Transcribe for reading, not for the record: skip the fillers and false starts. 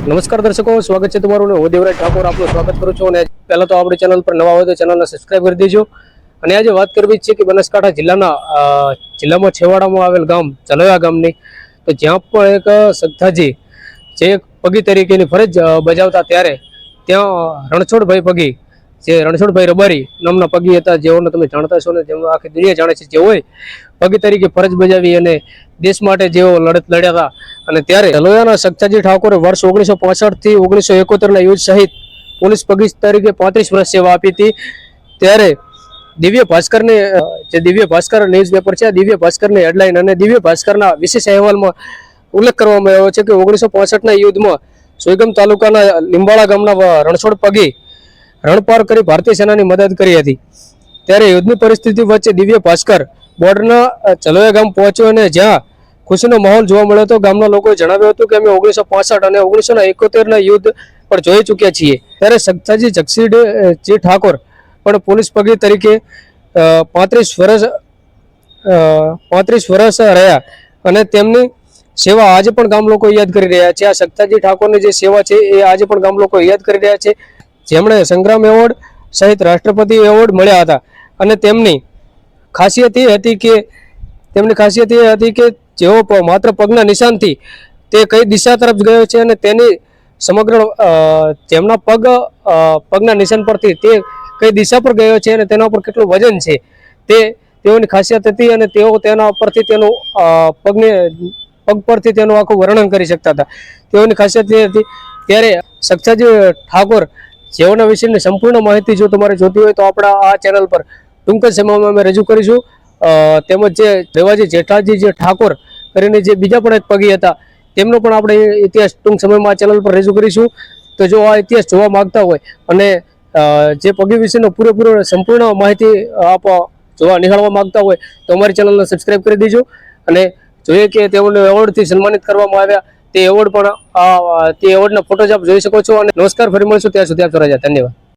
નમસ્કાર દર્શકો, સ્વાગત છે તમારું. હું દેવરાજ ઠાકોર આપનું સ્વાગત કરું છું. અને પહેલા તો આપણી ચેનલ પર નવા હોય તો ચેનલને સબસ્ક્રાઈબ કરી દેજો. અને આજે વાત કરવી છે કે બનાસકાંઠા જિલ્લામાં છેવાડામાં આવેલ ગામ ચલોયા ગામની, તો જ્યાં પણ એક સખ્તાજી જે પગી તરીકેની ફરજ બજાવતા ત્યારે ત્યાં રણછોડભાઈ પગી, જે રણછોડભાઈ રબારી નામના પગી હતા, જેઓને તમે જાણતા છો ને જેઓ આખી દુનિયા જાણે છે, જેઓએ પગી તરીકે ફરજ બજાવી અને દેશ માટે જેઓ લડત લડ્યા હતા. અને ત્યારે ચલોયાના સખ્તાજી ઠાકોરે વર્ષ 1965 થી 1971 યુદ્ધ સહિત પોલીસ પગી તરીકે 35 વર્ષ સેવા આપી હતી. ત્યારે દિવ્ય ભાસ્કરની જે દિવ્ય ભાસ્કર ન્યૂઝ પેપર છે, દિવ્ય ભાસ્કરની હેડલાઇન અને દિવ્ય ભાસ્કરના વિશેષ અહેવાલમાં ઉલ્લેખ કરવામાં આવ્યો છે કે 1965ના યુદ્ધમાં સોયગામ તાલુકાના લીંબાળા ગામના રણછોડ પગી રણપાર કરી ભારતીય સેનાની મદદ કરી હતી. ત્યારે યુદ્ધની પરિસ્થિતિ વચ્ચે દિવ્ય ભાસ્કર બોર્ડરના ચલોયા ગામ પહોંચ્યો અને જ્યાં ખુશીનો માહોલ જોવા મળ્યો હતો. ગામના લોકોએ જણાવ્યું હતું કે અમે 1965 અને 1971ના યુદ્ધ પણ જોઈ ચૂક્યા છીએ. ત્યારે સખ્તાજી જગસીરજી ઠાકોર પણ પોલીસ પગી તરીકે 35 વર્ષ રહ્યા અને તેમની સેવા આજે પણ ગામ લોકો યાદ કરી રહ્યા છે. આ સખ્તાજી ઠાકોરની જે સેવા છે એ આજે પણ ગામ લોકો યાદ કરી રહ્યા છે, જેમણે સંગ્રામ એવોર્ડ સહિત રાષ્ટ્રપતિ એવોર્ડ મળ્યા હતા. અને તેમની ખાસિયત એ હતી કે જેઓ માત્ર પગના નિશાનથી તે કઈ દિશા તરફ ગયો છે અને તેની સમગ્ર જેમના પગના નિશાન પરથી તે કઈ દિશા પર ગયો છે અને તેના પર કેટલું વજન છે તે તેઓની ખાસિયત હતી. અને તેઓ તેના પરથી તેનું પગ પરથી તેનું આખું વર્ણન કરી શકતા હતા. તેઓની ખાસિયત એ હતી. ત્યારે સખ્તાજી ઠાકોર જેઓના વિશેની સંપૂર્ણ માહિતી જો તમારે જોતી હોય તો આપણા આ ચેનલ પર ટૂંક જ સમયમાં અમે રજૂ કરીશું. તેમજ જે રેવાજી જેઠાજી જે ઠાકોર કરીને જે બીજા પણ એક પગી હતા તેમનો પણ આપણે ઇતિહાસ ટૂંક સમયમાં આ ચેનલ પર રજૂ કરીશું. તો જો આ ઇતિહાસ જોવા માંગતા હોય અને જે પગી વિશેનો પૂરેપૂરો સંપૂર્ણ માહિતી જોવા નિહાળવા માંગતા હોય તો અમારી ચેનલને સબસ્ક્રાઈબ કરી દેજો. અને જોઈએ કે તેઓને એવોર્ડથી સન્માનિત કરવામાં આવ્યા તે એવોર્ડ પણ તે એવોર્ડના ફોટોજ આપ જોઈ શકો છો. અને નમસ્કાર, ફરી મળીશું, ત્યાં સુધી આપ રજા. ધન્યવાદ.